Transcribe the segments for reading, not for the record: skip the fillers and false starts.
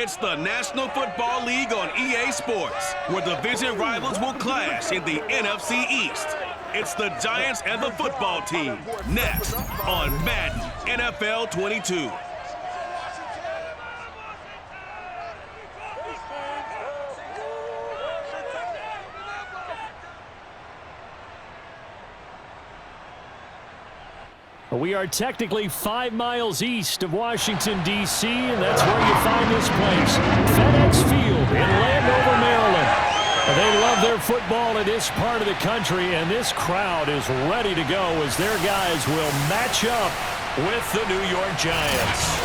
It's the National Football League on EA Sports, where division rivals will clash in the NFC East. It's the Giants and the football team, next on Madden NFL 22. We are technically 5 miles east of Washington, D.C., and that's where you find this place, FedEx Field in Landover, Maryland. They love their football in this part of the country, and this crowd is ready to go as their guys will match up with the New York Giants.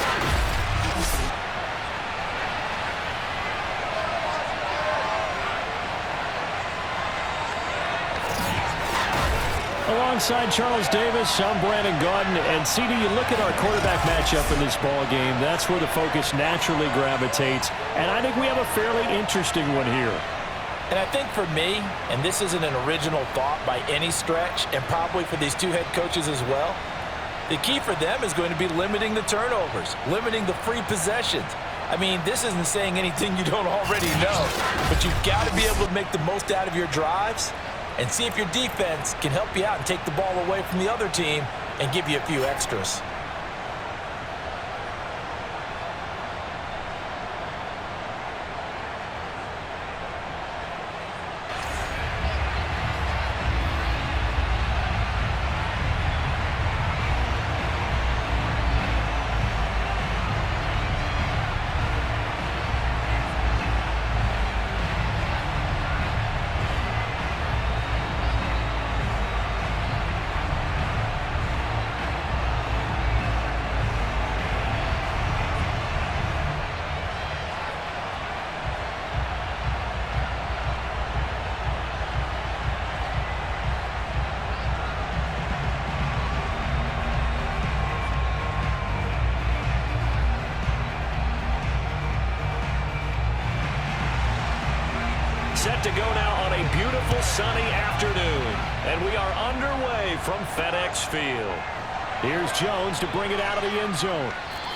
Alongside Charles Davis, I'm Brandon Gaudin, and CD, you look at our quarterback matchup in this ball game, that's where the focus naturally gravitates, and I think we have a fairly interesting one here. And I think for me, and this isn't an original thought by any stretch, and probably for these two head coaches as well, the key for them is going to be limiting the turnovers, limiting the free possessions. I mean, this isn't saying anything you don't already know, but you've got to be able to make the most out of your drives and see if your defense can help you out and take the ball away from the other team and give you a few extras. Set to go now on a beautiful sunny afternoon, and we are underway from FedEx Field. Here's Jones to bring it out of the end zone,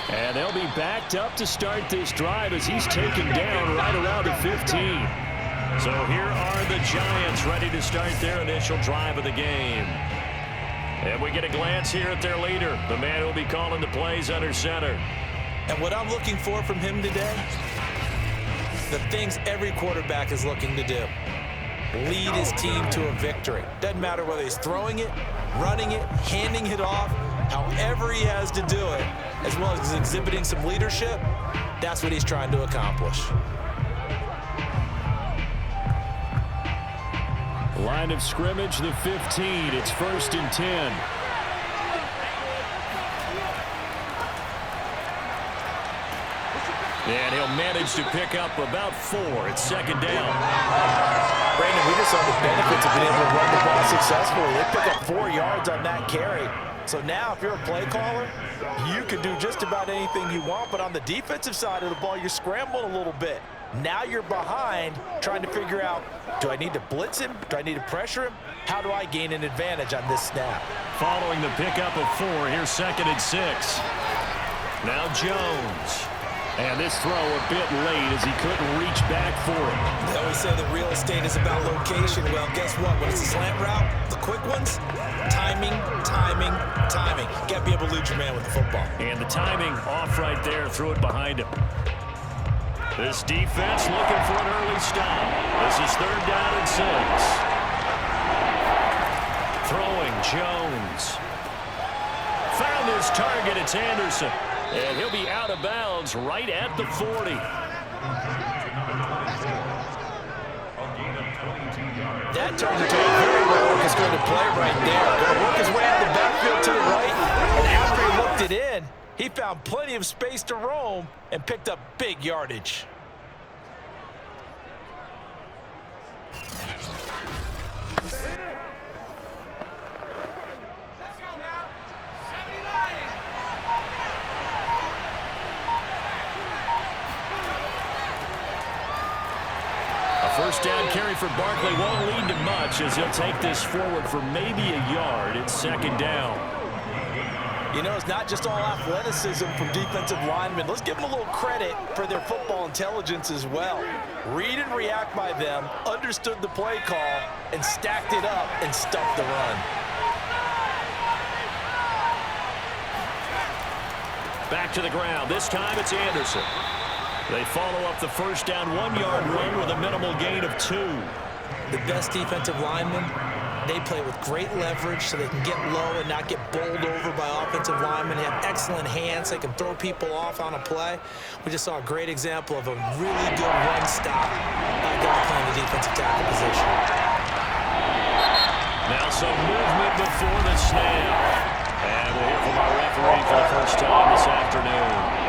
and they'll be backed up to start this drive as he's taken down right around the 15. So here are the Giants ready to start their initial drive of the game. And we get a glance here at their leader, the man who will be calling the plays under center. And what I'm looking for from him today, the things every quarterback is looking to do. Lead his team to a victory. Doesn't matter whether he's throwing it, running it, handing it off, however he has to do it, as well as exhibiting some leadership, that's what he's trying to accomplish. Line of scrimmage, the 15. It's 1st and 10. And he'll manage to pick up about 4. It's 2nd down. Brandon, we just saw the benefits of being able to run the ball successfully. They pick up 4 yards on that carry. So now if you're a play caller, you can do just about anything you want. But on the defensive side of the ball, you're scrambling a little bit. Now you're behind trying to figure out, do I need to blitz him? Do I need to pressure him? How do I gain an advantage on this snap? Following the pickup of 4, here's 2nd and 6. Now Jones. And this throw a bit late as he couldn't reach back for it. They always say that real estate is about location. Well, guess what? When it's a slant route, the quick ones, timing, timing, timing. You got to be able to lead your man with the football. And the timing off right there. Threw it behind him. This defense looking for an early stop. This is 3rd down and 6. Throwing Jones. Found his target. It's Anderson. And he'll be out of bounds right at the 40. That turns into a very well-orchestrated play right there. Going to work his way out of the backfield to the right. And after he looked it in, he found plenty of space to roam and picked up big yardage. First down carry for Barkley won't lead to much as he'll take this forward for maybe a yard. It's 2nd down. You know, it's not just all athleticism from defensive linemen. Let's give them a little credit for their football intelligence as well. Read and react by them, understood the play call, and stacked it up and stuffed the run. Back to the ground. This time it's Anderson. They follow up the first down 1-yard run with a minimal gain of 2. The best defensive linemen, they play with great leverage so they can get low and not get bowled over by offensive linemen. They have excellent hands. They can throw people off on a play. We just saw a great example of a really good run stop by a guy playing the defensive tackle position. Now some movement before the snap. And we'll hear from our referee for the first time this afternoon.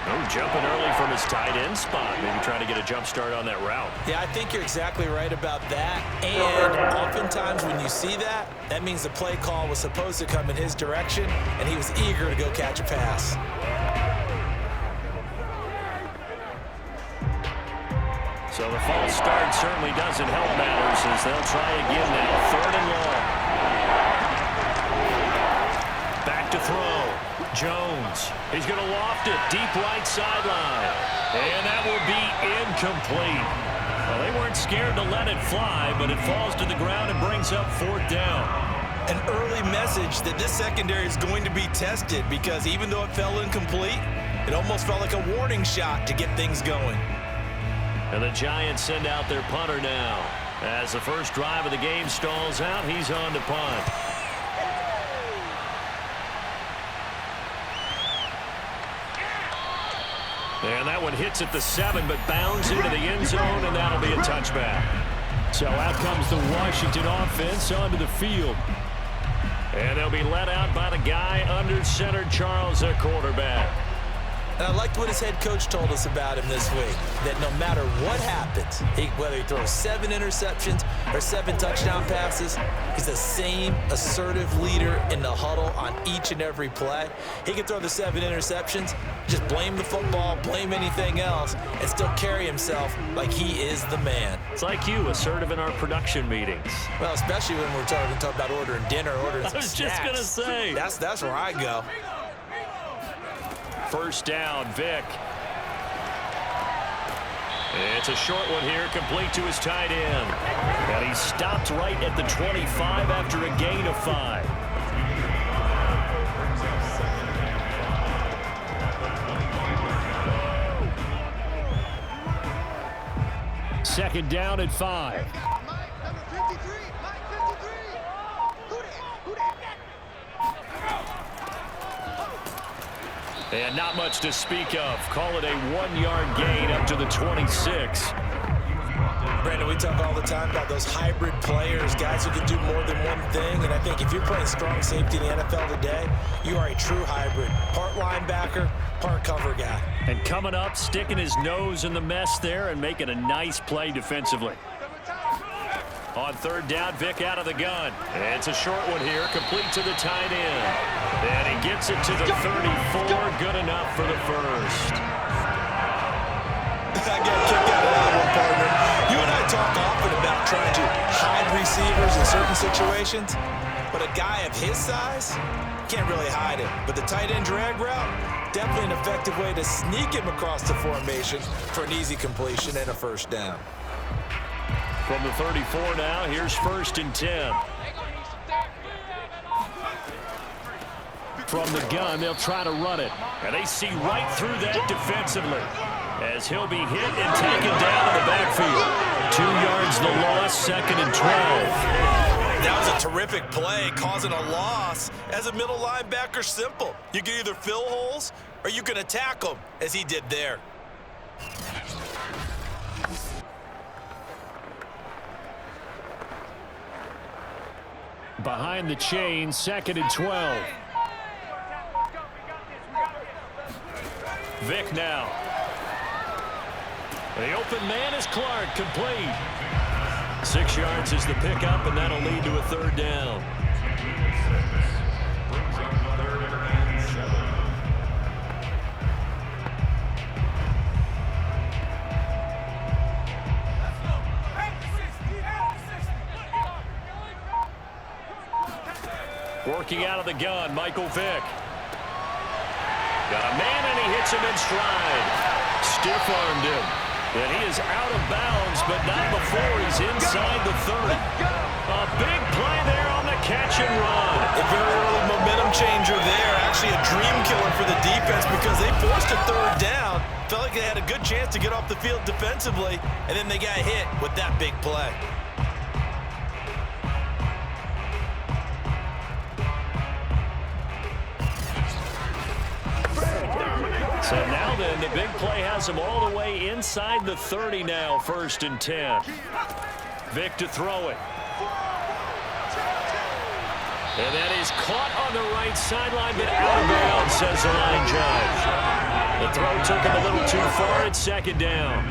Oh, jumping early from his tight end spot. Maybe trying to get a jump start on that route. Yeah, I think you're exactly right about that. And oftentimes when you see that, that means the play call was supposed to come in his direction, and he was eager to go catch a pass. So the false start certainly doesn't help matters as they'll try again now. 3rd and long. Back to throw. Jones. He's going to loft it. Deep right sideline. And that will be incomplete. Well, they weren't scared to let it fly, but it falls to the ground and brings up 4th down. An early message that this secondary is going to be tested because even though it fell incomplete, it almost felt like a warning shot to get things going. And the Giants send out their punter now. As the first drive of the game stalls out, he's on to punt. And that one hits at the 7, but bounds into the end zone, and that'll be a touchback. So out comes the Washington offense onto the field. And they'll be let out by the guy under center, Charles, at quarterback. And I liked what his head coach told us about him this week, that no matter what happens, whether he throws 7 interceptions or 7 touchdown passes, he's the same assertive leader in the huddle on each and every play. He can throw the 7 interceptions, just blame the football, blame anything else, and still carry himself like he is the man. It's like you, assertive in our production meetings. Well, especially when we're talking about ordering dinner, ordering some snacks. I was just going to say. That's where I go. First down, Vick. It's a short one here, complete to his tight end. And he stopped right at the 25 after a gain of 5. Second down at 5. And not much to speak of. Call it a 1-yard gain up to the 26. Brandon, we talk all the time about those hybrid players, guys who can do more than one thing. And I think if you're playing strong safety in the NFL today, you are a true hybrid. Part linebacker, part cover guy. And coming up, sticking his nose in the mess there and making a nice play defensively. On 3rd down, Vick out of the gun. It's a short one here, complete to the tight end. And he gets it to the 34, good enough for the first. I got a kick out of that one, partner. You and I talk often about trying to hide receivers in certain situations, but a guy of his size can't really hide it. But the tight end drag route, definitely an effective way to sneak him across the formation for an easy completion and a first down. From the 34 now, here's 1st and 10. From the gun, they'll try to run it. And they see right through that defensively as he'll be hit and taken down in the backfield. 2 yards the loss, 2nd and 12. That was a terrific play, causing a loss. As a middle linebacker, simple. You can either fill holes or you can attack them, as he did there. Behind the chain, 2nd and 12. Vick now. The open man is Clark, complete. 6 yards is the pickup, and that'll lead to a 3rd down. working out of the gun, Michael Vick. Got a man, and he hits him in stride. Stiff-armed him. And he is out of bounds, but not before he's inside the 30. A big play there on the catch and run. A very early momentum changer there. Actually a dream killer for the defense because they forced a third down. Felt like they had a good chance to get off the field defensively, and then they got hit with that big play. So now then, the big play has him all the way inside the 30 now, 1st and 10. Vick to throw it. And that is caught on the right sideline, but out of bounds, says the line judge. The throw took him a little too far. It's 2nd down.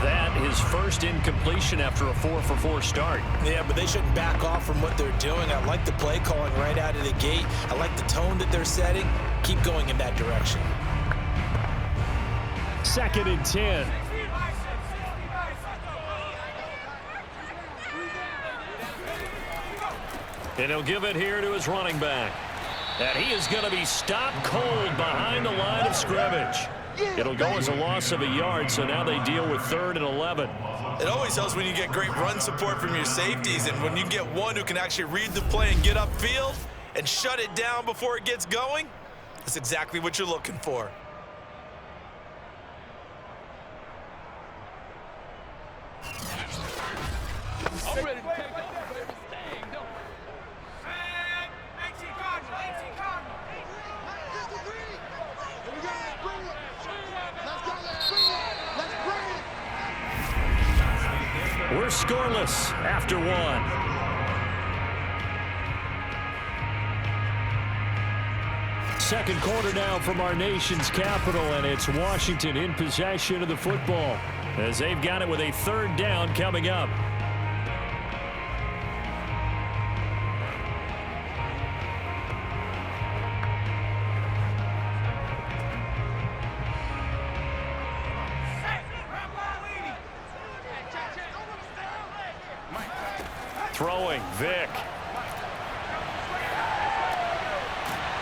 That is first incompletion after a 4-for-4 start. Yeah, but they shouldn't back off from what they're doing. I like the play calling right out of the gate. I like the tone that they're setting. Keep going in that direction. 2nd and 10. And he'll give it here to his running back. And he is going to be stopped cold behind the line of scrimmage. It'll go as a loss of a yard, so now they deal with 3rd and 11. It always helps when you get great run support from your safeties, and when you get one who can actually read the play and get upfield and shut it down before it gets going, that's exactly what you're looking for. I'm ready to take off, baby. Dang, don't. We're scoreless after 1. Second quarter now from our nation's capital, and it's Washington in possession of the football as they've got it with a 3rd down coming up. Throwing, Vick.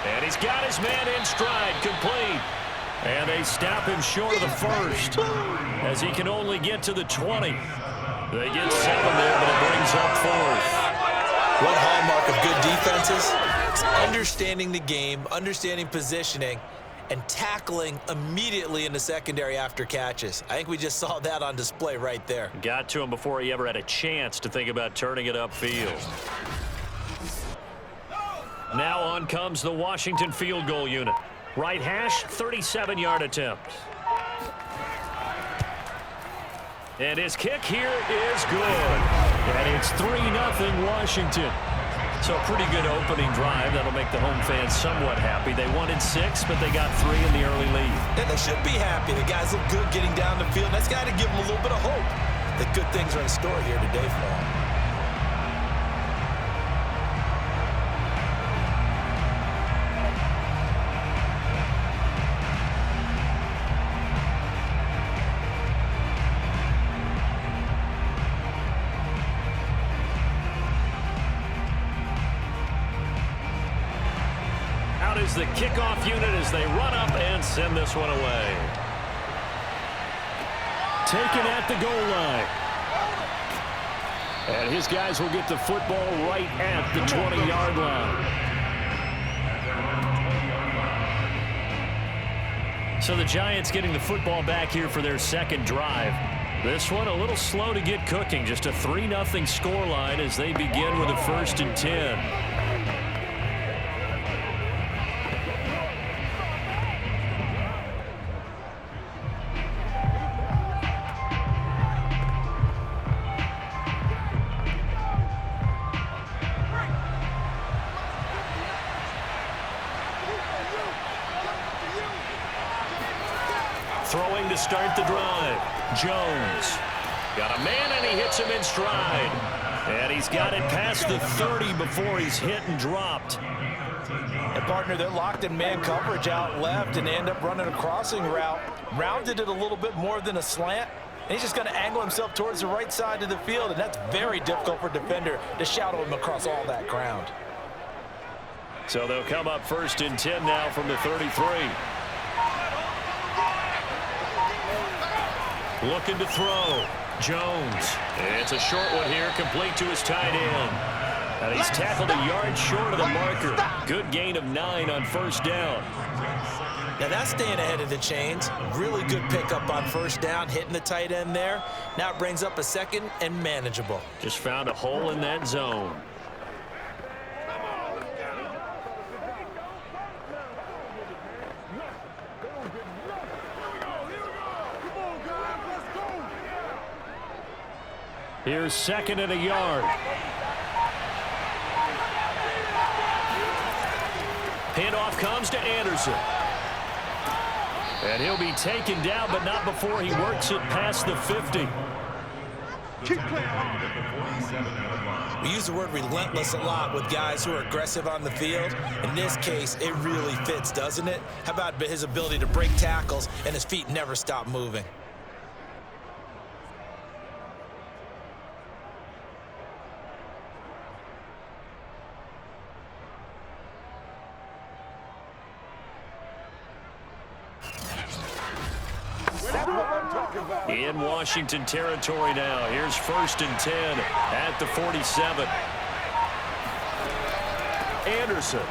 And he's got his man in stride, complete. And they stop him short of the 1st as he can only get to the 20. They get 7 there, but it brings up 4th. One hallmark of good defenses is understanding the game, understanding positioning, and tackling immediately in the secondary after catches. I think we just saw that on display right there. Got to him before he ever had a chance to think about turning it upfield. Now on comes the Washington field goal unit. Right hash, 37-yard attempt. And his kick here is good. And it's 3-0 Washington. So a pretty good opening drive. That'll make the home fans somewhat happy. They wanted 6, but they got 3 in the early lead. And they should be happy. The guys look good getting down the field. That's got to give them a little bit of hope that good things are in store here today for them. Is the kickoff unit as they run up and send this one away. Taken at the goal line. And his guys will get the football right at the 20-yard line. So the Giants getting the football back here for their 2nd drive. This one a little slow to get cooking. Just a 3-0 scoreline as they begin with a 1st and 10. Throwing to start the drive. Jones. Got a man, and he hits him in stride. And he's got it past the 30 before he's hit and dropped. And, partner, they're locked in man coverage out left and end up running a crossing route. Rounded it a little bit more than a slant. And he's just going to angle himself towards the right side of the field, and that's very difficult for a defender to shadow him across all that ground. So they'll come up 1st and 10 now from the 33. Looking to throw. Jones. It's a short one here, complete to his tight end. And he's tackled a yard short of the marker. Good gain of 9 on 1st down. Now that's staying ahead of the chains. Really good pickup on 1st down, hitting the tight end there. Now it brings up a 2nd and manageable. Just found a hole in that zone. Here's 2nd and a yard. Handoff comes to Anderson. And he'll be taken down, but not before he works it past the 50. We use the word relentless a lot with guys who are aggressive on the field. In this case, it really fits, doesn't it? How about his ability to break tackles and his feet never stop moving? In Washington territory now. Here's 1st and 10 at the 47. Anderson.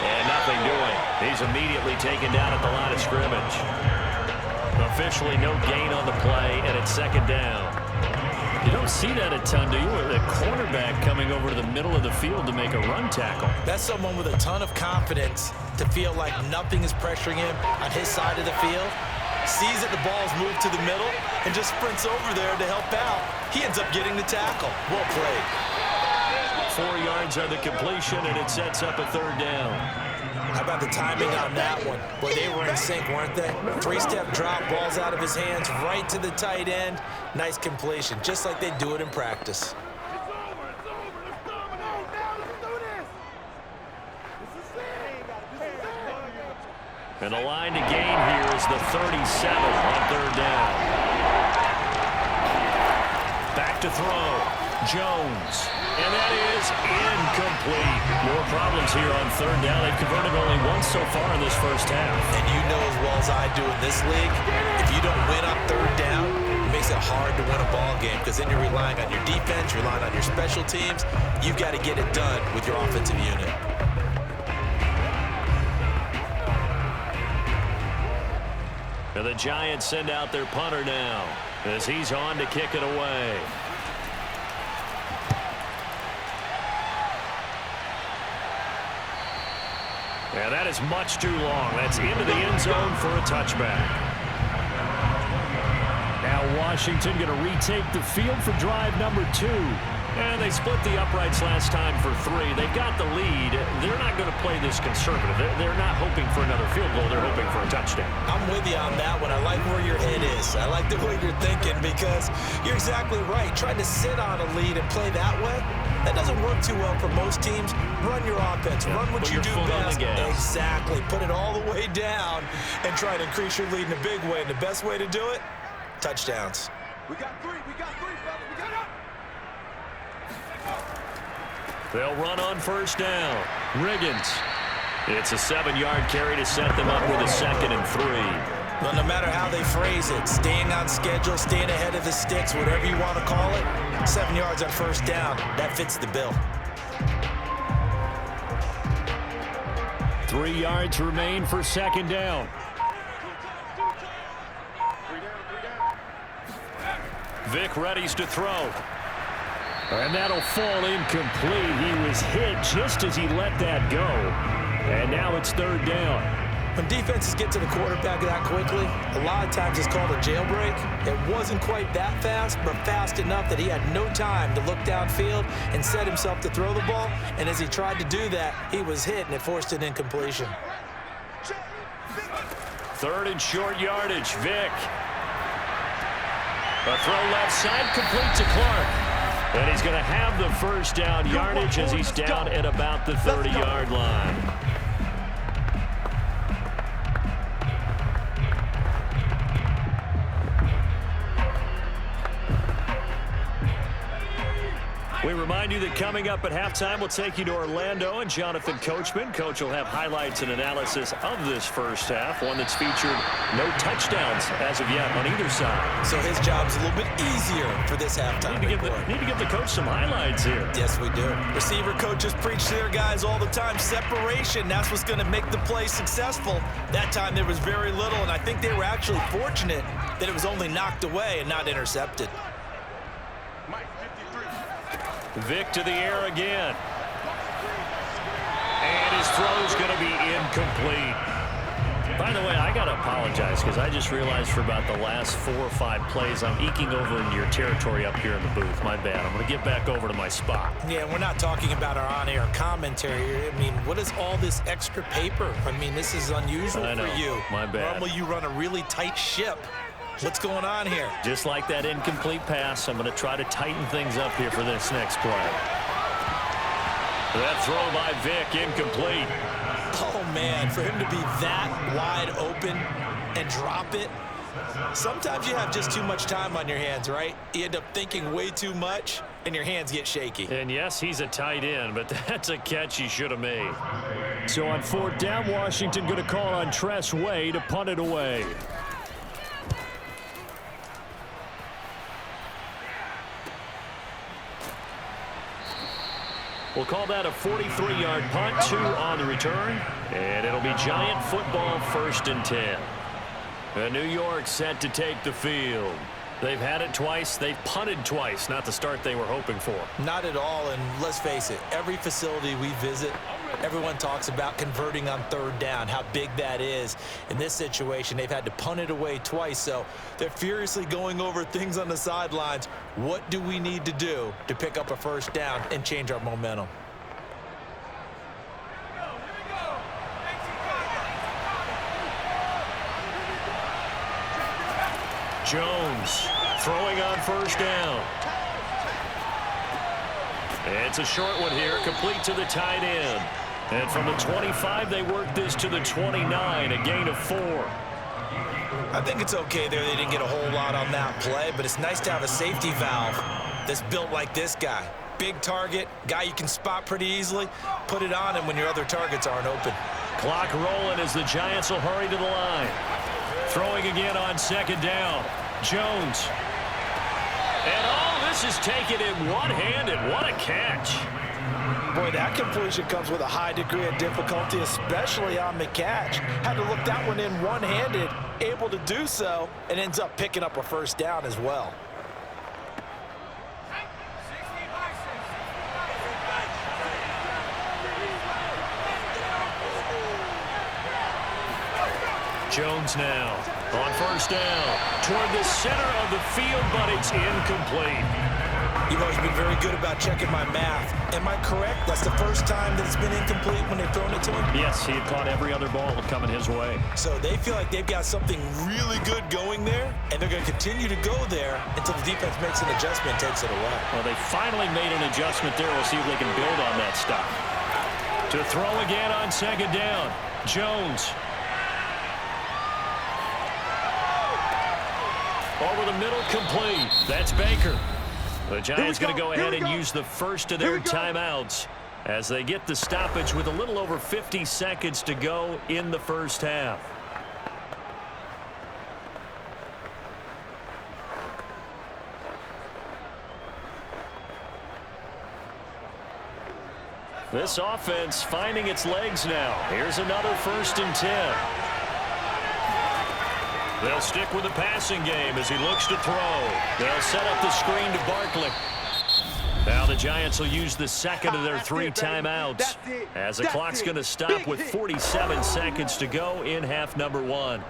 And nothing doing. He's immediately taken down at the line of scrimmage. Officially no gain on the play, and it's 2nd down. You don't see that a ton, do you? A cornerback coming over to the middle of the field to make a run tackle. That's someone with a ton of confidence to feel like nothing is pressuring him on his side of the field. Sees that the ball's moved to the middle and just sprints over there to help out. He ends up getting the tackle. Well played. 4 yards on the completion, and it sets up a 3rd down. How about the timing on that one? Boy, they were in sync, weren't they? 3-step drop, ball's out of his hands, right to the tight end. Nice completion, just like they do it in practice. And the line to gain here is the 37 on 3rd down. Back to throw. Jones. And that is incomplete. More problems here on 3rd down. They've converted only once so far in this 1st half. And you know as well as I do in this league, if you don't win on 3rd down, it makes it hard to win a ball game because then you're relying on your defense, you're relying on your special teams. You've got to get it done with your offensive unit. And the Giants send out their punter now as he's on to kick it away. Yeah, that is much too long. That's into the end zone for a touchback. Now Washington going to retake the field for drive number 2. And they split the uprights last time for 3. They've got the lead. They're not going to play this conservative. They're not hoping for another field goal. They're hoping for a touchdown. I'm with you on that one. I like where your head is. I like the way you're thinking because you're exactly right. Trying to sit on a lead and play that way, that doesn't work too well for most teams. Run your offense. Run what you do best. Exactly. Put it all the way down and try to increase your lead in a big way. And the best way to do it, touchdowns. We got 3, brother. We got up. They'll run on 1st down. Riggins. It's a 7-yard carry to set them up with a 2nd and 3. Well, no matter how they phrase it, staying on schedule, staying ahead of the sticks, whatever you want to call it, 7 yards on 1st down, that fits the bill. 3 yards remain for 2nd down. Vick readies to throw. And that'll fall incomplete. He was hit just as he let that go. And now it's 3rd down. When defenses get to the quarterback that quickly, a lot of times it's called a jailbreak. It wasn't quite that fast, but fast enough that he had no time to look downfield and set himself to throw the ball. And as he tried to do that, he was hit, and it forced an incompletion. 3rd and short yardage. Vick. A throw left side, complete to Clark. And he's going to have the 1st down yardage as he's down at about the 30-yard line. We remind you that coming up at halftime, we'll take you to Orlando and Jonathan Coachman. Coach will have highlights and analysis of this first half, one that's featured no touchdowns as of yet on either side. So his job's a little bit easier for this halftime report. Need to give the coach some highlights here. Yes, we do. Receiver coaches preach to their guys all the time. Separation, that's what's going to make the play successful. That time there was very little, and I think they were actually fortunate that it was only knocked away and not intercepted. Vick to the air again. And his throw's going to be incomplete. By the way, I got to apologize because I just realized for about the last 4 or 5 plays I'm eking over into your territory up here in the booth. My bad. I'm going to get back over to my spot. Yeah, we're not talking about our on-air commentary. I mean, what is all this extra paper? I mean, this is unusual for you. My bad. Normally you run a really tight ship. What's going on here? Just like that incomplete pass, I'm going to try to tighten things up here for this next play. That throw by Vick, incomplete. Oh, man, for him to be that wide open and drop it. Sometimes you have just too much time on your hands, right? You end up thinking way too much, and your hands get shaky. And yes, he's a tight end, but that's a catch he should have made. So on 4th down, Washington going to call on Tress Way to punt it away. We'll call that a 43-yard punt, 2 on the return, and it'll be Giant football 1st and 10. New York set to take the field. They've had it twice. They've punted twice. Not the start they were hoping for. Not at all, and let's face it, every facility we visit, everyone talks about converting on 3rd down, how big that is. In this situation, they've had to punt it away twice, so they're furiously going over things on the sidelines. What do we need to do to pick up a 1st down and change our momentum? Jones throwing on 1st down. It's a short one here, complete to the tight end. And from the 25, they work this to the 29, a gain of 4. I think it's okay there. They didn't get a whole lot on that play, but it's nice to have a safety valve that's built like this guy. Big target, guy you can spot pretty easily. Put it on him when your other targets aren't open. Clock rolling as the Giants will hurry to the line. Throwing again on 2nd down. Jones. And all this is taken in one-handed. What a catch. Boy, that completion comes with a high degree of difficulty, especially on the catch. Had to look that one in one-handed, able to do so, and ends up picking up a 1st down as well. Jones now on 1st down toward the center of the field, but it's incomplete. You've always been very good about checking my math. Am I correct? That's the first time that it's been incomplete when they've thrown it to him? Yes, he had caught every other ball coming his way. So they feel like they've got something really good going there, and they're going to continue to go there until the defense makes an adjustment and takes it away. Well, they finally made an adjustment there. We'll see if they can build on that stuff. To throw again on 2nd down. Jones. Over the middle, complete. That's Baker. The Giants going to go ahead and use the first of their timeouts as they get the stoppage with a little over 50 seconds to go in the 1st half. This offense finding its legs now. Here's another 1st and 10. They'll stick with the passing game as he looks to throw. They'll set up the screen to Barkley. Now the Giants will use the 2nd of their 3 timeouts as the clock's going to stop with 47 seconds to go in half number 1.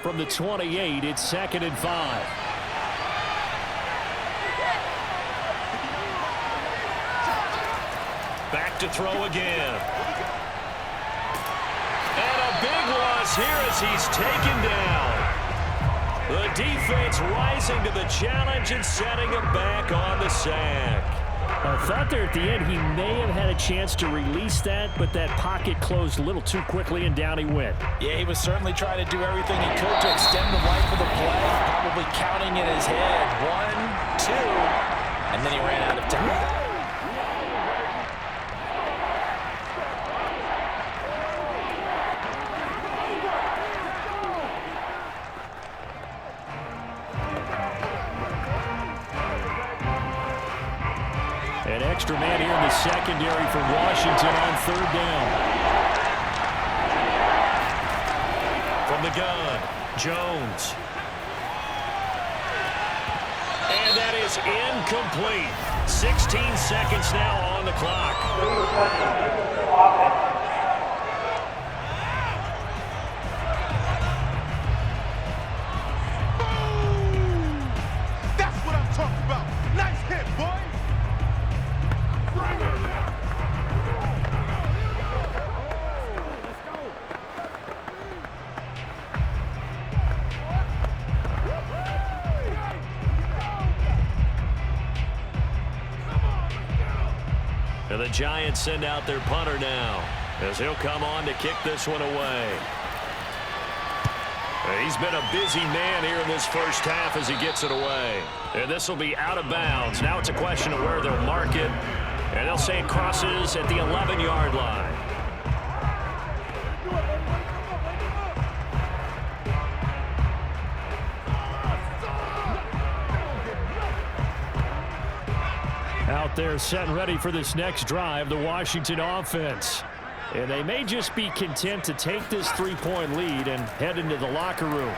From the 28, it's 2nd and 5. Back to throw again. And a big loss here as he's taken down. The defense rising to the challenge and setting him back on the sack. I thought there at the end he may have had a chance to release that, but that pocket closed a little too quickly, and down he went. Yeah, he was certainly trying to do everything he could to extend the life of the play, probably counting in his head. 1, 2, and then he ran out of time. An extra man here in the secondary for Washington on 3rd down. From the gun, Jones. And that is incomplete. 16 seconds now on the clock. That's what I'm talking about. Nice hit, boy. And the Giants send out their punter now, as he'll come on to kick this one away. He's been a busy man here in this first half as he gets it away. And this will be out of bounds. Now it's a question of where they'll mark it. And they'll say it crosses at the 11-yard line. Out there set and ready for this next drive, the Washington offense. And they may just be content to take this 3-point lead and head into the locker room.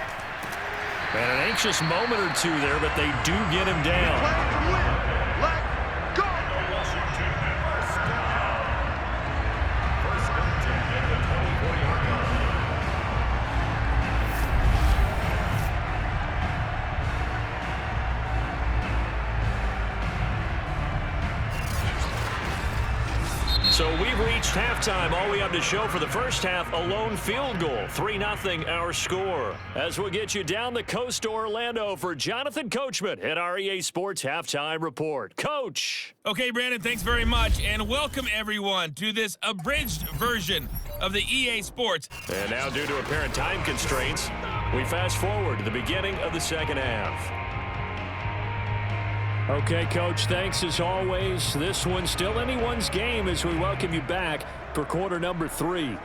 And an anxious moment or two there, but they do get him down. So we've reached halftime. All we have to show for the first half, a lone field goal. 3-0 our score. As we'll get you down the coast to Orlando for Jonathan Coachman at our EA Sports Halftime Report. Coach. Okay, Brandon, thanks very much. And welcome, everyone, to this abridged version of the EA Sports. And now, due to apparent time constraints, we fast forward to the beginning of the second half. Okay, Coach, thanks as always. This one's still anyone's game as we welcome you back for quarter number 3.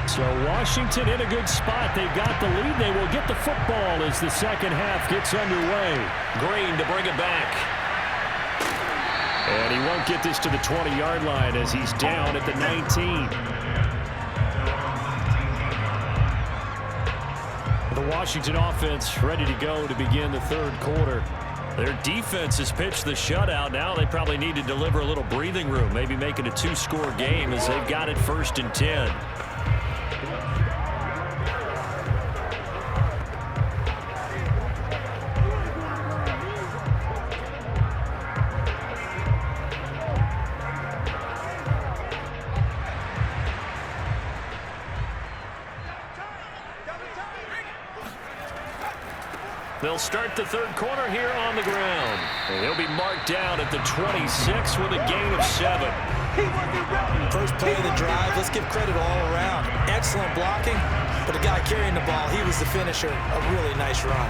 So Washington in a good spot. They've got the lead. They will get the football as the second half gets underway. Green to bring it back. And he won't get this to the 20-yard line as he's down at the 19. The Washington offense ready to go to begin the third quarter. Their defense has pitched the shutout. Now they probably need to deliver a little breathing room, maybe make it a 2-score game as they've got it 1st and 10. They'll start the third quarter here on the ground. And he'll be marked down at the 26 with a gain of 7. First play of the drive, let's give credit all around. Excellent blocking, but the guy carrying the ball, he was the finisher. A really nice run.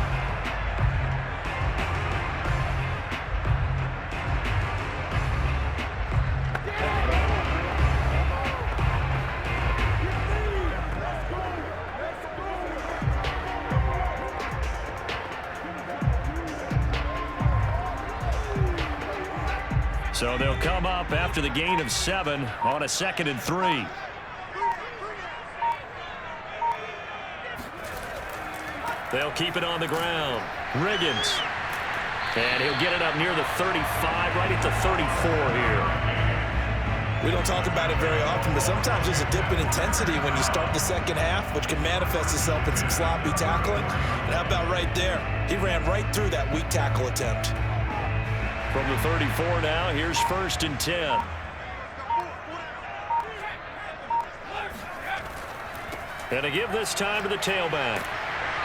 So they'll come up after the gain of 7 on a 2nd and 3. They'll keep it on the ground. Riggins. And he'll get it up near the 35, right at the 34 here. We don't talk about it very often, but sometimes there's a dip in intensity when you start the second half, which can manifest itself in some sloppy tackling. And how about right there? He ran right through that weak tackle attempt. From the 34 now, here's 1st and 10. And to give this time to the tailback.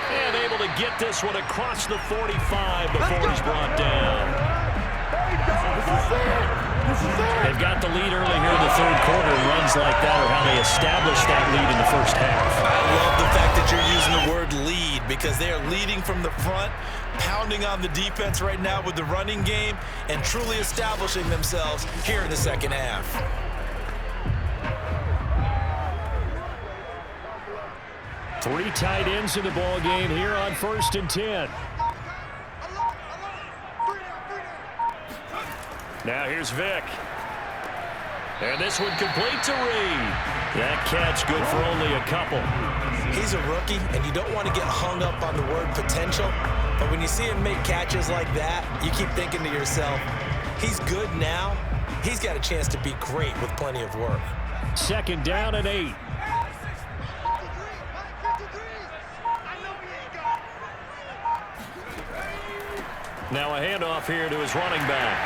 And able to get this one across the 45 before he's brought down. They've got the lead early here in the 3rd quarter, and runs like that are how they establish that lead in the 1st half. I love the fact that you're using the word lead because they are leading from the front, pounding on the defense right now with the running game, and truly establishing themselves here in the 2nd half. Three tight ends in the ball game here on 1st and 10. Now here's Vick. And this one complete to Reed. That catch good for only a couple. He's a rookie, and you don't want to get hung up on the word potential. But when you see him make catches like that, you keep thinking to yourself, he's good now. He's got a chance to be great with plenty of work. 2nd down and 8. Now a handoff here to his running back.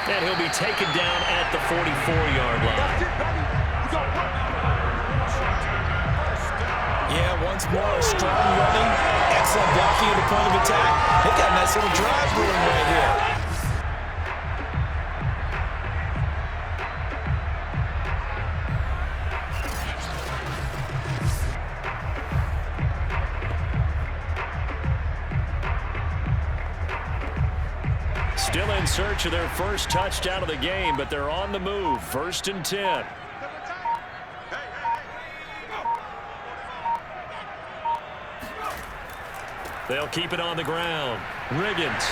And he'll be taken down at the 44-yard line. Yeah, once more, strong running, excellent blocking at the point of attack. They've got a nice little drive brewing right here. Still in search of their first touchdown of the game, but they're on the move. 1st and 10. They'll keep it on the ground. Riggins.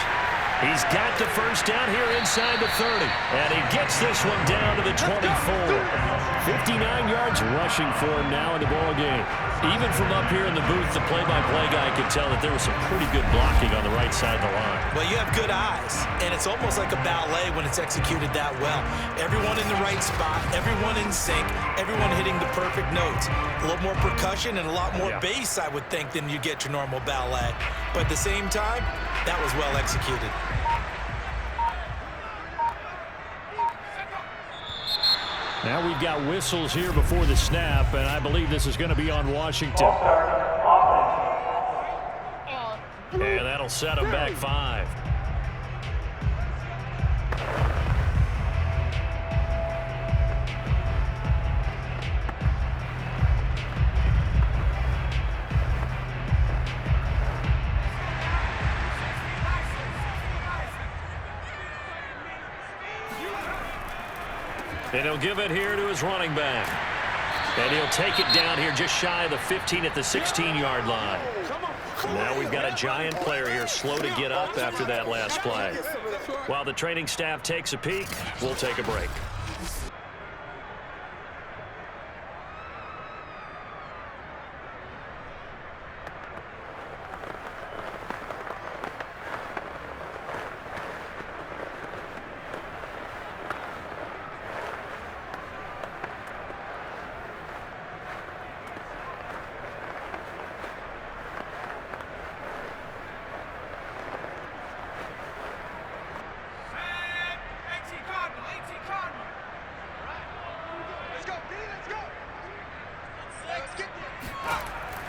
He's got the first down here inside the 30. And he gets this one down to the 24. 59 yards rushing for him now in the ball game. Even from up here in the booth, the play-by-play guy could tell that there was some pretty good blocking on the right side of the line. Well, you have good eyes, and it's almost like a ballet when it's executed that well. Everyone in the right spot, everyone in sync, everyone hitting the perfect notes. A little more percussion and a lot more bass, I would think, than you get your normal ballet. But at the same time, that was well executed. Now we've got whistles here before the snap, and I believe this is going to be on Washington. And that'll set them back 5. And he'll give it here to his running back. And he'll take it down here just shy of the 15 at the 16-yard line. Now we've got a giant player here slow to get up after that last play. While the training staff takes a peek, we'll take a break.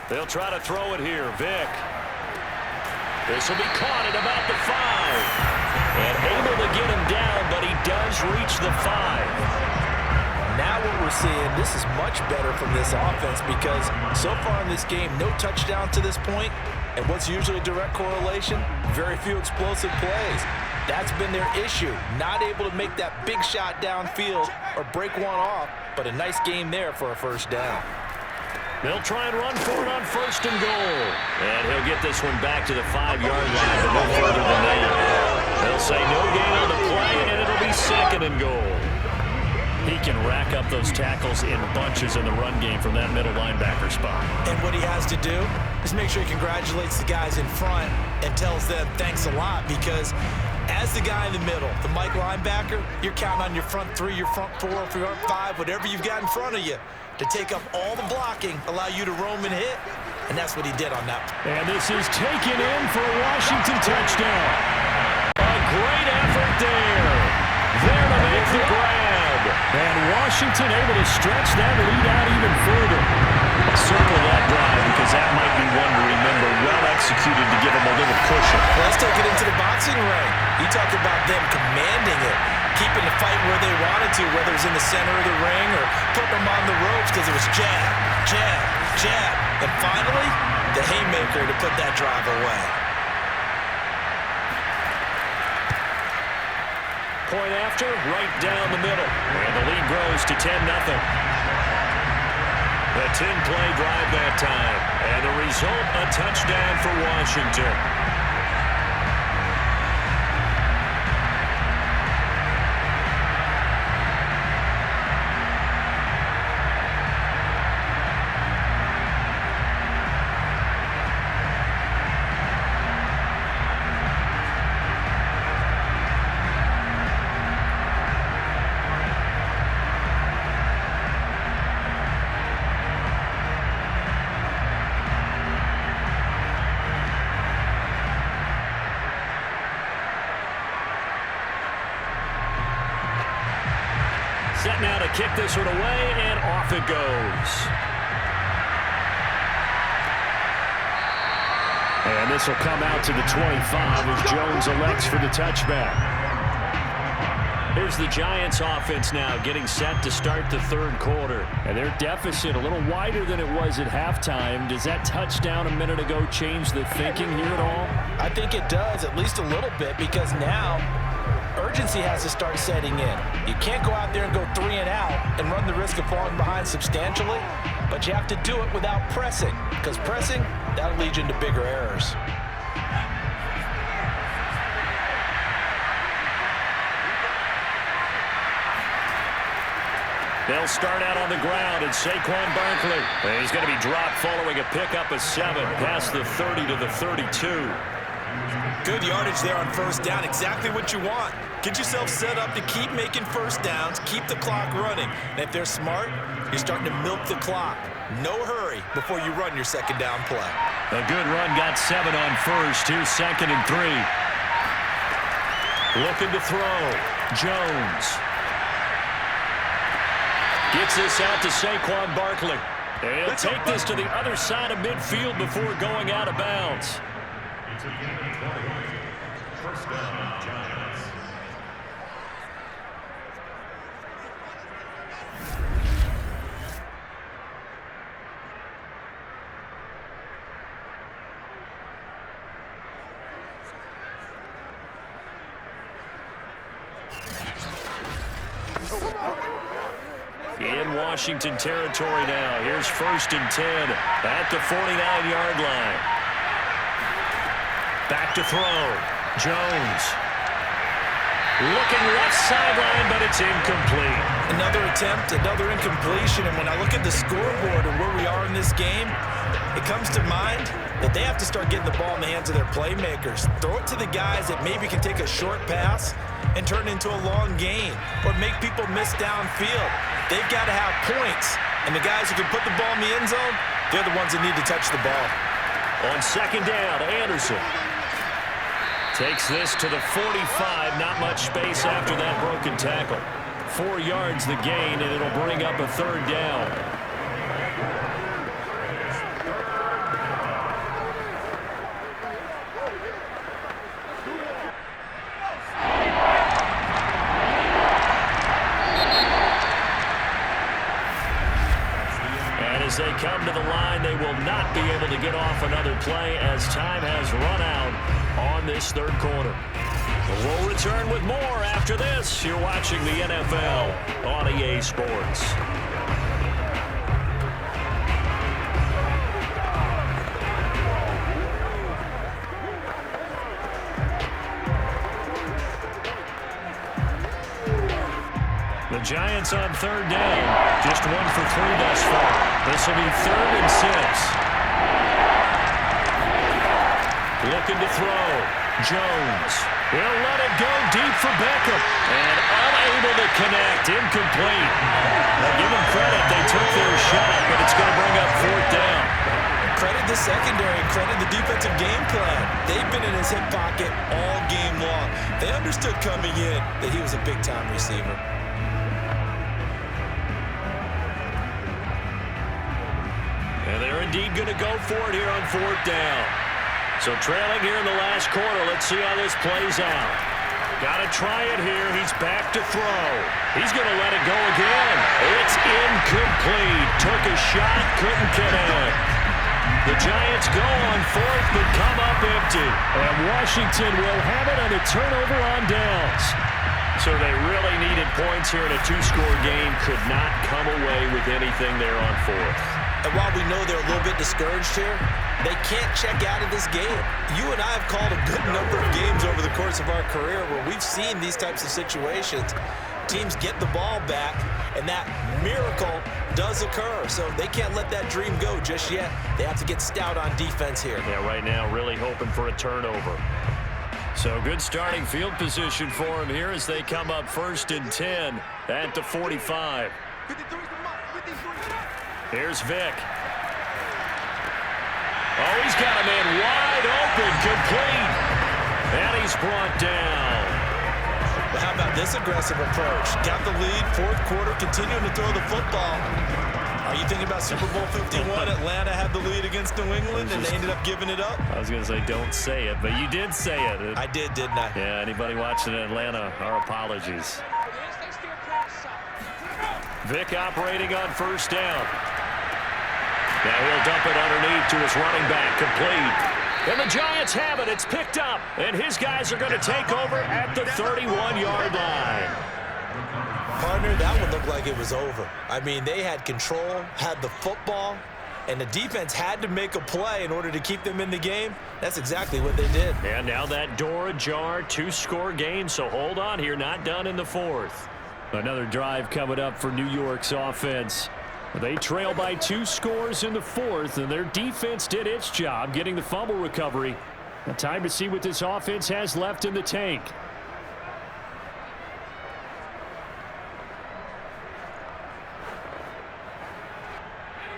They'll try to throw it here. Vick. This will be caught at about the 5. And able to get him down, but he does reach the 5. Now what we're seeing, this is much better from this offense because so far in this game, no touchdown to this point. And what's usually a direct correlation? Very few explosive plays. That's been their issue. Not able to make that big shot downfield or break one off, but a nice game there for a first down. They'll try and run for it on 1st and goal. And he'll get this one back to the 5-yard line, but no further than that. They'll say no gain on the play, and it'll be 2nd and goal. He can rack up those tackles in bunches in the run game from that middle linebacker spot. And what he has to do is make sure he congratulates the guys in front and tells them thanks a lot, because as the guy in the middle, the Mike linebacker, you're counting on your front three, your front four, your front five, whatever you've got in front of you to take up all the blocking, allow you to roam and hit, and that's what he did on that. And this is taken in for a Washington touchdown. A great effort there. There to make the grab. And Washington able to stretch that lead out even further. Circle that drive, because that might be one to remember. Well executed to give them a little cushion. Let's take it into the boxing ring. You talk about them commanding it, keeping the fight where they wanted to, whether it was in the center of the ring or putting them on the ropes, because it was jab, jab, jab. And finally, the haymaker to put that drive away. Point after, right down the middle. And the lead grows to 10-0. A 10-play drive that time. And the result, a touchdown for Washington. Set now to kick this one away, and off it goes. And this will come out to the 25 as Jones elects for the touchback. Here's the Giants offense now getting set to start the third quarter. And their deficit a little wider than it was at halftime. Does that touchdown a minute ago change the thinking here at all? I think it does, at least a little bit, because now urgency has to start setting in. You can't go out there and go 3 and out and run the risk of falling behind substantially, but you have to do it without pressing, because pressing, that'll lead you into bigger errors. They'll start out on the ground, and Saquon Barkley. He's going to be dropped following a pickup of 7 past the 30 to the 32. Good yardage there on first down, exactly what you want. Get yourself set up to keep making first downs, keep the clock running. And if they're smart, you're starting to milk the clock. No hurry before you run your second down play. A good run, got 7 on first. Here's 2nd and 3. Looking to throw. Jones. Gets this out to Saquon Barkley. He'll take this to the other side of midfield before going out of bounds. First down, Giants. In Washington territory now. Here's 1st and 10 at the 49-yard line. Back to throw. Jones. Looking left sideline, but it's incomplete. Another attempt, another incompletion, and when I look at the scoreboard and where we are in this game, it comes to mind that they have to start getting the ball in the hands of their playmakers. Throw it to the guys that maybe can take a short pass and turn it into a long gain or make people miss downfield. They've got to have points, and the guys who can put the ball in the end zone, they're the ones that need to touch the ball. On 2nd down, Anderson takes this to the 45. Not much space after that broken tackle. 4 yards the gain, and it'll bring up a 3rd down. And as they come to the line, they will not be able to get off another play as time has run out on this third quarter. We'll return with more after this. You're watching the NFL on EA Sports. The Giants on third down. Just 1 for 3 thus far. This will be 3rd and 6. Looking to throw. Jones. He'll let it go deep for Beckham. And unable to connect. Incomplete. Now give them credit. They took their shot, but it's going to bring up 4th down. Credit the secondary. Credit the defensive game plan. They've been in his hip pocket all game long. They understood coming in that he was a big-time receiver. And they're indeed going to go for it here on 4th down. So trailing here in the last quarter. Let's see how this plays out. Got to try it here. He's back to throw. He's going to let it go again. It's incomplete. Took a shot, couldn't connect. The Giants go on 4th, but come up empty. And Washington will have it on a turnover on downs. So they really needed points here in a 2-score game. Could not come away with anything there on 4th. And while we know they're a little bit discouraged here, they can't check out of this game. You and I have called a good number of games over the course of our career where we've seen these types of situations. Teams get the ball back, and that miracle does occur. So they can't let that dream go just yet. They have to get stout on defense here. Yeah, right now really hoping for a turnover. So good starting field position for him here as they come up 1st and 10 at the 45. Here's Vick. Oh, he's got a man wide open, complete. And he's brought down. But how about this aggressive approach? Got the lead, 4th quarter, continuing to throw the football. Are you thinking about Super Bowl 51? Atlanta had the lead against New England, and they ended up giving it up? I was going to say don't say it, but you did say it. I did, didn't I? Yeah, anybody watching in Atlanta, our apologies. Vick operating on 1st down. Now he'll dump it underneath to his running back, complete. And the Giants have it. It's picked up. And his guys are going to take over at the 31-yard line. Partner, that one looked like it was over. I mean, they had control, had the football, and the defense had to make a play in order to keep them in the game. That's exactly what they did. And now that door ajar, 2-score game, so hold on here. Not done in the 4th. Another drive coming up for New York's offense. They trail by 2 scores in the 4th, and their defense did its job getting the fumble recovery. Now time to see what this offense has left in the tank.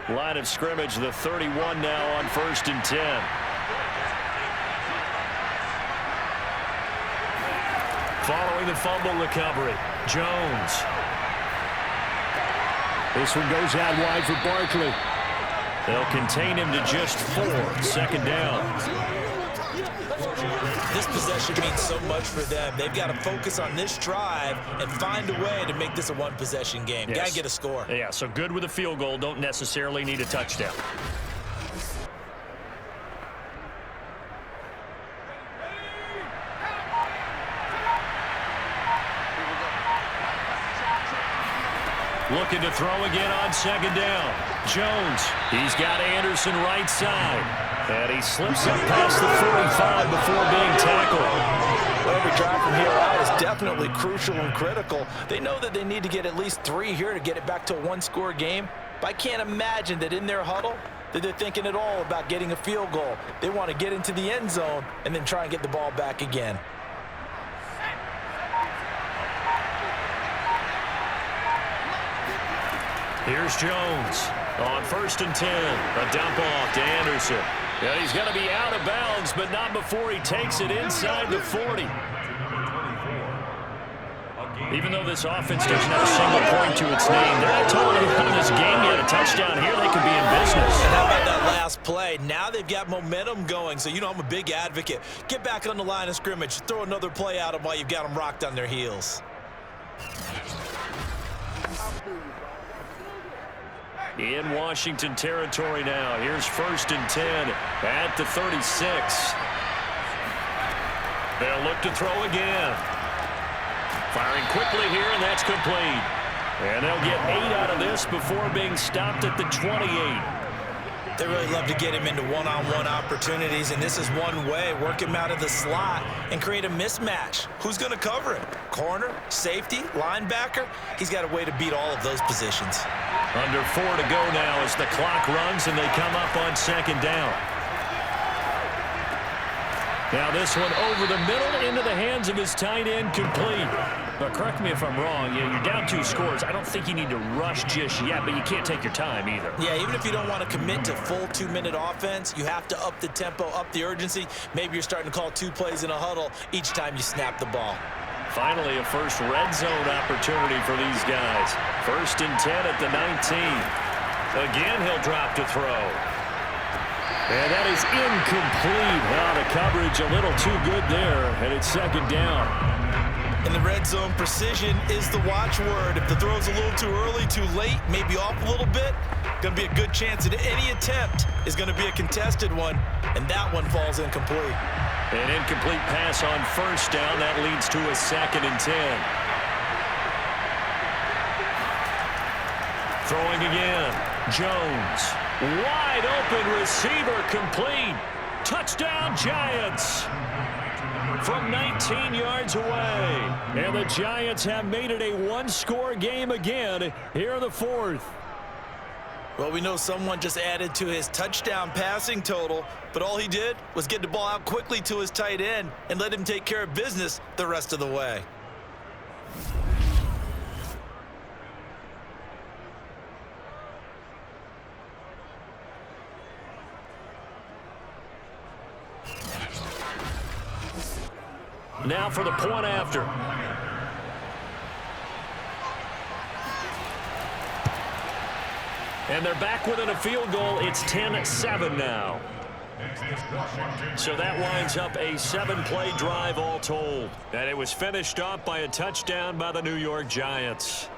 Line of scrimmage, the 31 now on 1st and 10. Following the fumble recovery, Jones. This one goes out wide for Barkley. They'll contain him to just 4. 2nd down. This possession means so much for them. They've got to focus on this drive and find a way to make this a 1-possession game. Yes. Got to get a score. Yeah, so good with a field goal. Don't necessarily need a touchdown. Looking to throw again on 2nd down. Jones. He's got Anderson right side. And he slips up past the 45 before being tackled. Well, every drive from here out is definitely crucial and critical. They know that they need to get at least 3 here to get it back to a 1-score game. But I can't imagine that in their huddle that they're thinking at all about getting a field goal. They want to get into the end zone and then try and get the ball back again. Here's Jones on 1st and 10. A dump off to Anderson. Yeah, he's going to be out of bounds, but not before he takes it inside the 40. Even though this offense doesn't have a single point to its name, they're not totally out of this game yet. A touchdown here, they could be in business. And how about that last play? Now they've got momentum going, so you know I'm a big advocate. Get back on the line of scrimmage. Throw another play at them while you've got them rocked on their heels. In Washington territory now. Here's 1st and 10 at the 36. They'll look to throw again. Firing quickly here, and that's complete. And they'll get 8 out of this before being stopped at the 28. They really love to get him into one-on-one opportunities, and this is one way. Work him out of the slot and create a mismatch. Who's going to cover him? Corner, safety, linebacker? He's got a way to beat all of those positions. Under 4 to go now as the clock runs and they come up on second down. Now this one over the middle into the hands of his tight end, complete. But correct me if I'm wrong, you're down 2 scores. I don't think you need to rush just yet, but you can't take your time either. Yeah, even if you don't want to commit to full 2-minute offense, you have to up the tempo, up the urgency. Maybe you're starting to call 2 plays in a huddle each time you snap the ball. Finally, a first red zone opportunity for these guys. 1st and 10 at the 19. Again, he'll drop to throw. And that is incomplete. Well, the coverage a little too good there, and it's second down. In the red zone, precision is the watchword. If the throw's a little too early, too late, maybe off a little bit, going to be a good chance that any attempt is going to be a contested one, and that one falls incomplete. An incomplete pass on 1st down. That leads to a 2nd and 10. Throwing again. Jones. Wide open receiver, complete. Touchdown, Giants. From 19 yards away. And the Giants have made it a 1-score game again here in the 4th. Well, we know someone just added to his touchdown passing total, but all he did was get the ball out quickly to his tight end and let him take care of business the rest of the way. Now for the point after. And they're back within a field goal. It's 10-7 now. So that winds up a 7-play drive all told. And it was finished off by a touchdown by the New York Giants.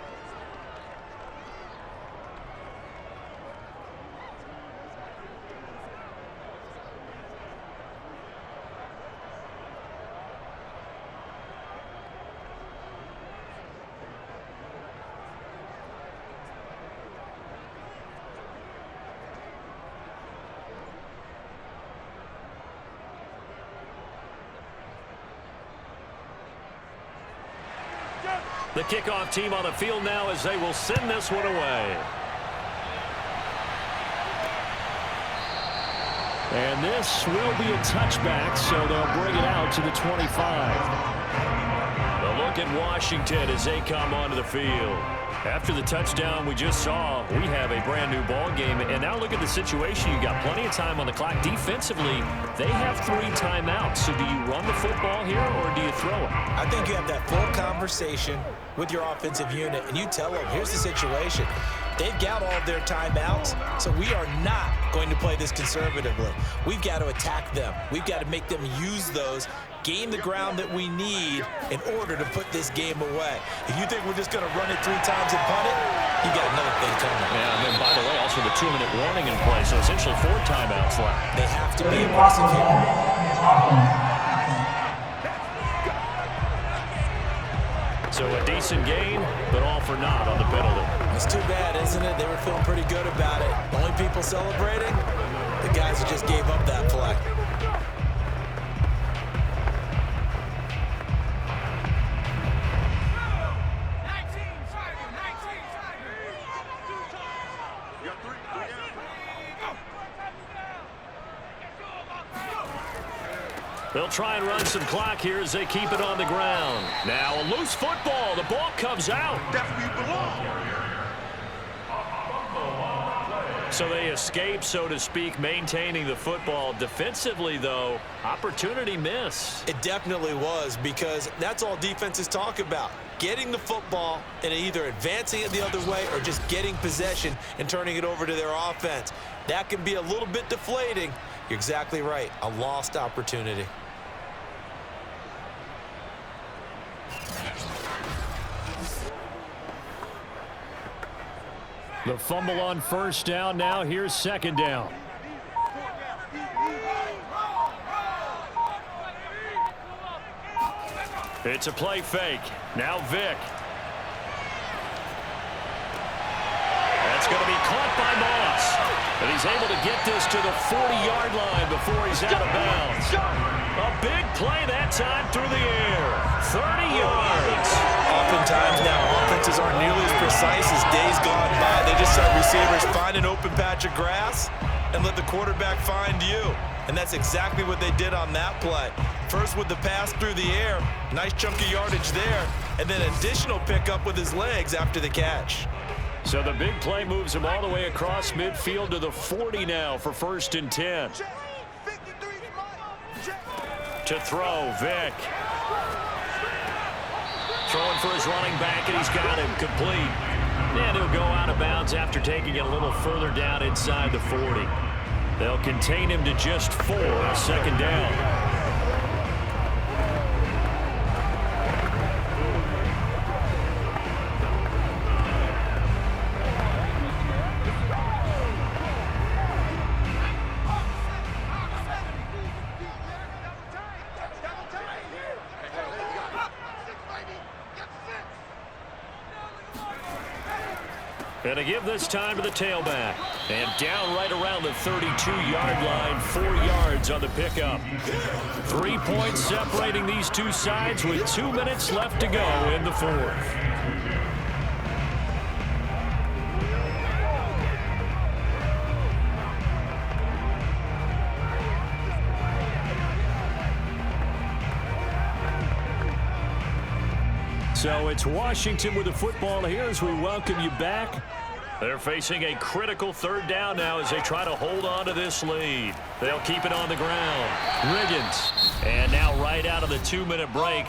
The kickoff team on the field now as they will send this one away. And this will be a touchback, so they'll bring it out to the 25. A look at Washington as they come onto the field. After the touchdown we just saw, we have a brand new ball game. And now look at the situation. You got plenty of time on the clock. Defensively, they have 3 timeouts. So do you run the football here or do you throw it? I think you have that full conversation with your offensive unit, and you tell them, here's the situation. They've got all of their timeouts, so we are not going to play this conservatively. We've got to attack them. We've got to make them use those, gain the ground that we need in order to put this game away. If you think we're just going to run it 3 times and punt it, you got another thing coming. Yeah, and then, by the way, also the 2-minute warning in play, so essentially 4 timeouts left. They have to be aggressive here. So a decent gain, but all for naught on the penalty. It's too bad, isn't it? They were feeling pretty good about it. Only people celebrating, the guys who just gave up that play. They'll try and run some clock here as they keep it on the ground. Now a loose football. The ball comes out. So they escape, so to speak, maintaining the football. Defensively, though, opportunity miss. It definitely was, because that's all defenses talk about. Getting the football and either advancing it the other way or just getting possession and turning it over to their offense. That can be a little bit deflating. You're exactly right. A lost opportunity. The fumble on 1st down. Now here's 2nd down. It's a play fake. Now Vick. That's going to be caught by Moss. And he's able to get this to the 40-yard line before he's out of bounds. A big play that time through the air. 30 yards. Oftentimes now, offenses aren't nearly as precise as days gone by. They just have receivers find an open patch of grass and let the quarterback find you. And that's exactly what they did on that play. First with the pass through the air, nice chunk of yardage there, and then additional pickup with his legs after the catch. So the big play moves him all the way across midfield to the 40 now for 1st and 10. To throw, Vick. Throwing for his running back, and he's got him complete. And he'll go out of bounds after taking it a little further down inside the 40. They'll contain him to just 4, 2nd down. And to give this time to the tailback. And down right around the 32-yard line, 4 yards on the pickup. 3 points separating these two sides with 2 minutes left to go in the 4th. So it's Washington with the football here as we welcome you back. They're facing a critical 3rd down now as they try to hold on to this lead. They'll keep it on the ground. Riggins. And now right out of the 2-minute break,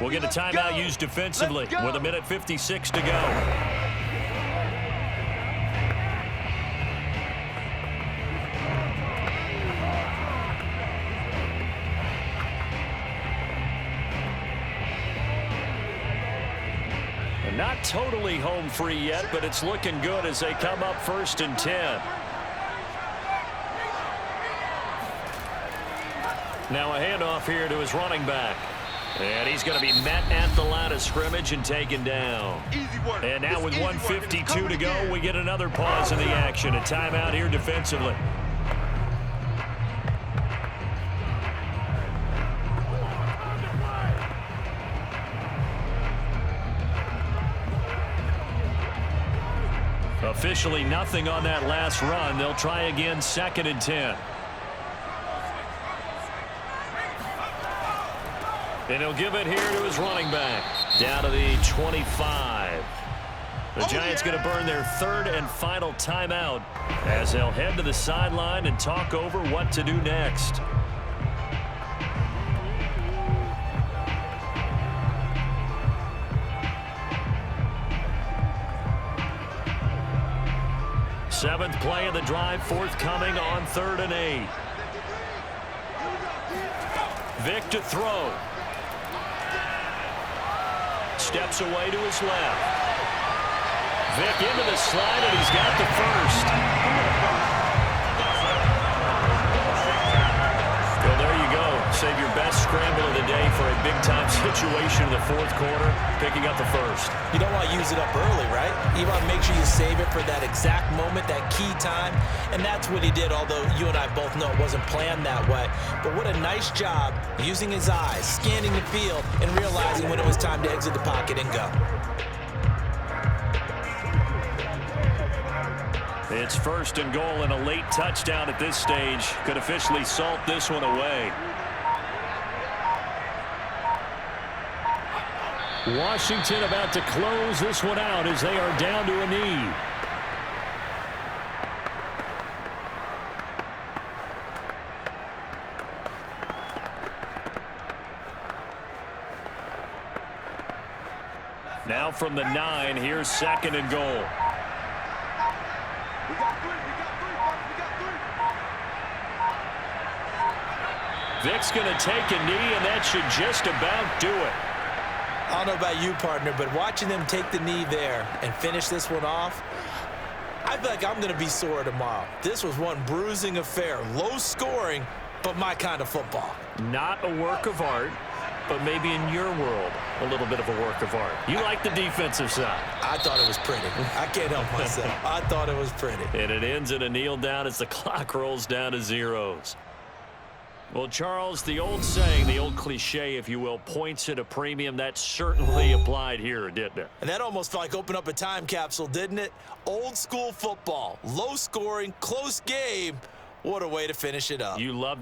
we'll get a timeout used defensively with 1:56 to go. Not totally home free yet, but it's looking good as they come up 1st and 10. Now a handoff here to his running back. And he's going to be met at the line of scrimmage and taken down. And now with 1:52 to go, we get another pause in the action. A timeout here defensively. Officially nothing on that last run. They'll try again 2nd and 10. And he'll give it here to his running back. Down to the 25. The Giants going to burn their 3rd and final timeout as they'll head to the sideline and talk over what to do next. Seventh play of the drive forthcoming on 3rd and 8. Vick to throw. Steps away to his left. Vick into the slide, and he's got the 1st. Well, there you go. Save your best scramble of the day for a big-time situation in the 4th quarter, picking up the 1st. You don't want to use it up early, right? You want to make sure you save it for that exact moment, that key time. And that's what he did, although you and I both know it wasn't planned that way. But what a nice job using his eyes, scanning the field, and realizing when it was time to exit the pocket and go. It's 1st and goal, and a late touchdown at this stage could officially salt this one away. Washington about to close this one out as they are down to a knee. Now from the 9, here's 2nd and goal. Vick's going to take a knee, and that should just about do it. I don't know about you, partner, but watching them take the knee there and finish this one off, I feel like I'm going to be sore tomorrow. This was one bruising affair. Low scoring, but my kind of football. Not a work of art, but maybe in your world, a little bit of a work of art. You like the defensive side. I thought it was pretty. I can't help myself. I thought it was pretty. And it ends in a kneel down as the clock rolls down to zeros. Well, Charles, the old saying, the old cliche, if you will, points at a premium. That certainly applied here, didn't it? And that almost felt like opened up a time capsule, didn't it? Old school football, low scoring, close game. What a way to finish it up. You love